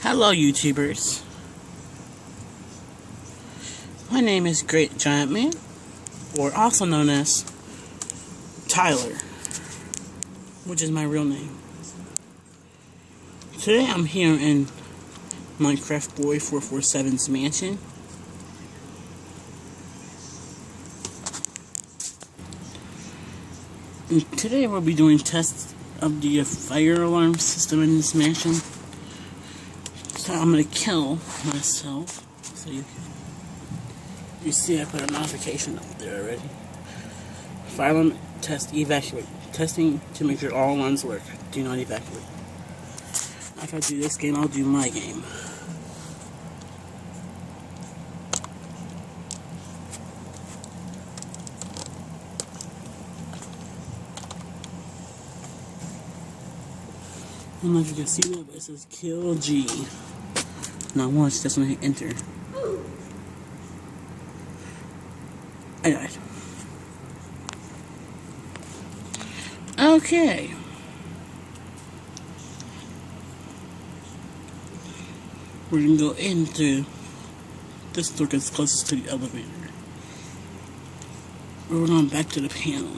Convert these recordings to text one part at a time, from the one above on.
Hello, YouTubers. My name is Great Giant Man, or also known as Tyler, which is my real name. Today I'm here in Minecraft Boy 447's mansion. And today we'll be doing tests of the fire alarm system in this mansion. So I'm gonna kill myself. So you see I put a notification up there already. Fire alarm test evacuate. Testing to make sure all alarms work. Do not evacuate. After I do this game, I'll do my game. I don't know if you can see that, but it says kill G. Now watch this when I hit enter. I died. Okay. We're gonna go into this door that's closest to the elevator. We're going back to the panel.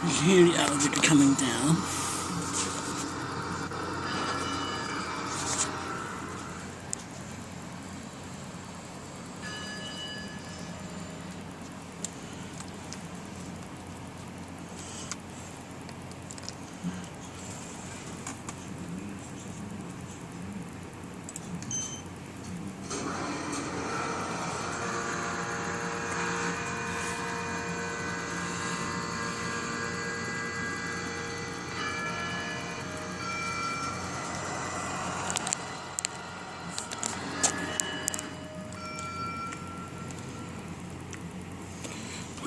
You can hear the elevator coming down.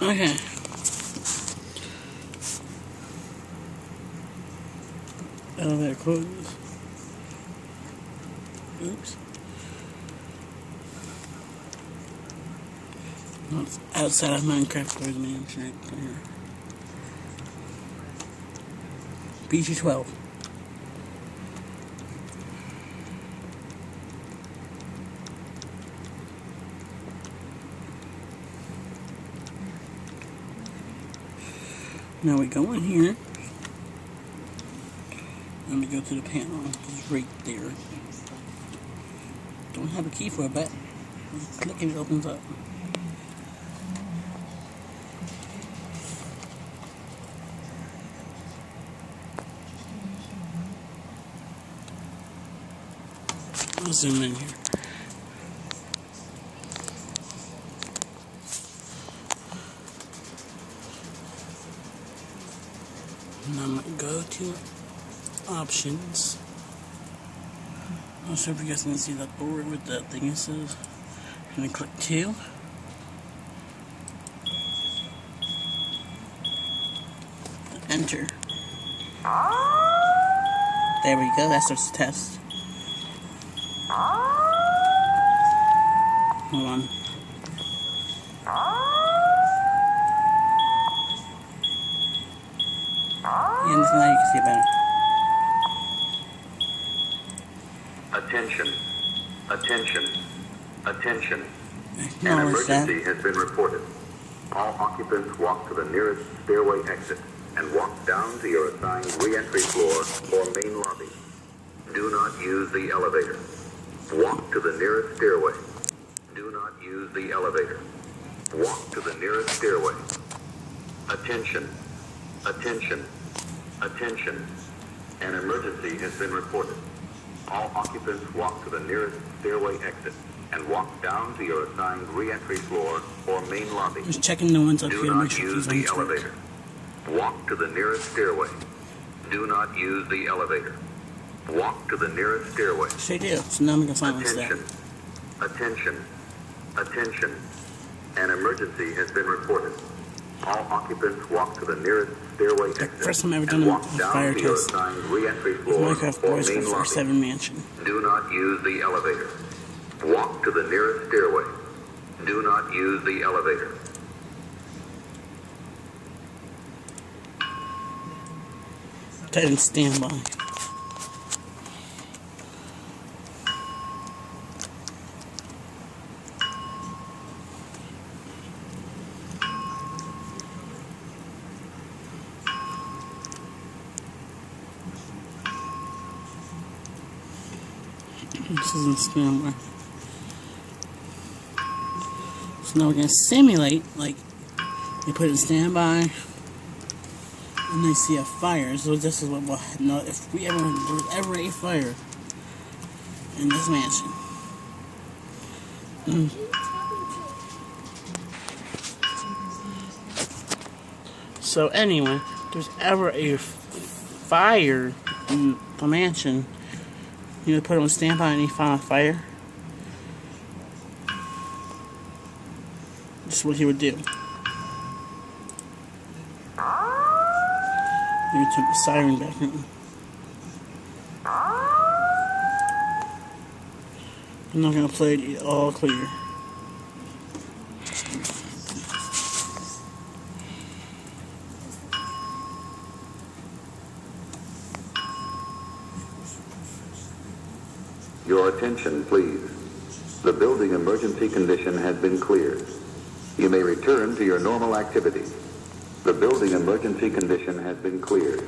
Okay. Elevator closes. Oops. No, it's outside of Minecraft Boys Mansion right there. BG12. Now we go in here, and we go to the panel. It's right there. Don't have a key for it, but click and it opens up. I'll zoom in here. And I'm going to go to options. I'm not sure if you guys can see that board with that thing it says. I'm going to click 2. Enter. There we go, that starts the test. Hold on. Yeah, now you can see it better. Attention. Attention. Attention. No, An emergency has been reported. All occupants walk to the nearest stairway exit and walk down to your assigned re-entry floor or main lobby. Do not use the elevator. Walk to the nearest stairway. Do not use the elevator. Walk to the nearest stairway. Attention. Attention. Attention. An emergency has been reported. All occupants walk to the nearest stairway exit and walk down to your assigned re-entry floor or main lobby. Just checking the ones up Do here to not make sure use these the ones work. elevator. Walk to the nearest stairway. Do not use the elevator. Walk to the nearest stairway. They do. So now I'm going to silence that. Attention. Attention. Attention. An emergency has been reported. All occupants walk to the nearest stairway exit First time I've ever and done a walk down fire to your test assigned re-entry with floor Minecraft or Boys main lobby. 447 mansion. Do not use the elevator. Walk to the nearest stairway. Do not use the elevator. Put in standby. This is in standby. So now we're gonna simulate, like, you put it in standby, and they see a fire. So this is what we'll know if there's ever a fire in this mansion. So anyway, if there's ever a fire in the mansion, you put it on standby and you find a fire. This is what he would do. You took the siren back on. I'm not gonna play it all clear. Your attention, please. The building emergency condition has been cleared. You may return to your normal activity. The building emergency condition has been cleared.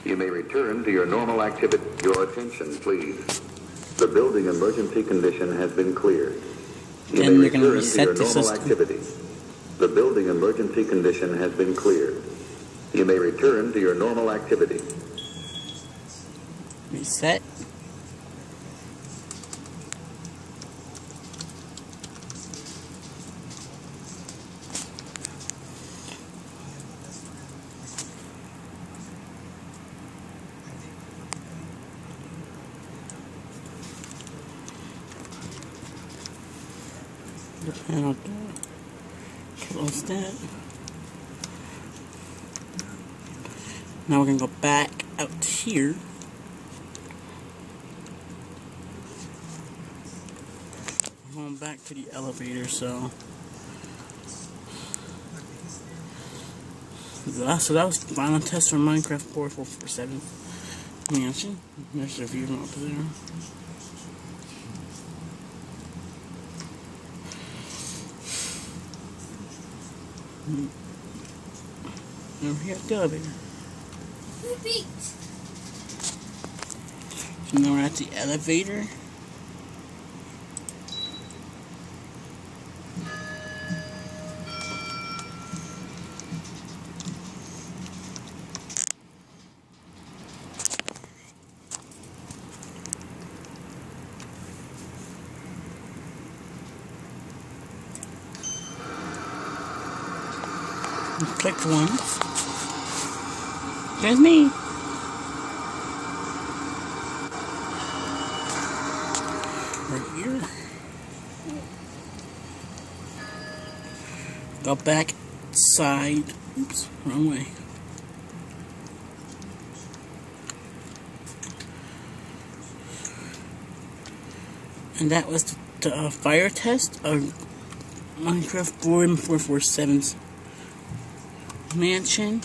You may return to your normal activity. Your attention, please. The building emergency condition has been cleared. You may return to your normal activity. The building emergency condition has been cleared. You may return to your normal activity. Reset. The panel door. Close that. Now we're gonna go back out here. We're going back to the elevator, so that was the final test for Minecraft 4447 Mansion. There's the view up there. Over here at the elevator. So now we're at the elevator. Click once. There's me. Right here. Go back side. Oops, wrong way. And that was the fire test of Minecraft 4447's mansion.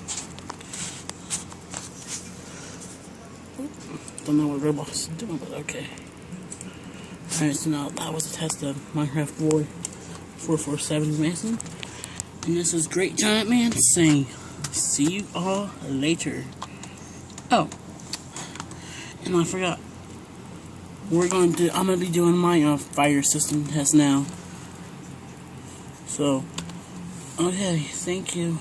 Don't know what Roblox is doing, but okay. Alright, so now that was a test of Minecraft 4447's mansion. And this is Great Giant Man saying, see you all later. Oh, and I forgot. I'm gonna be doing my fire system test now. So, okay, thank you.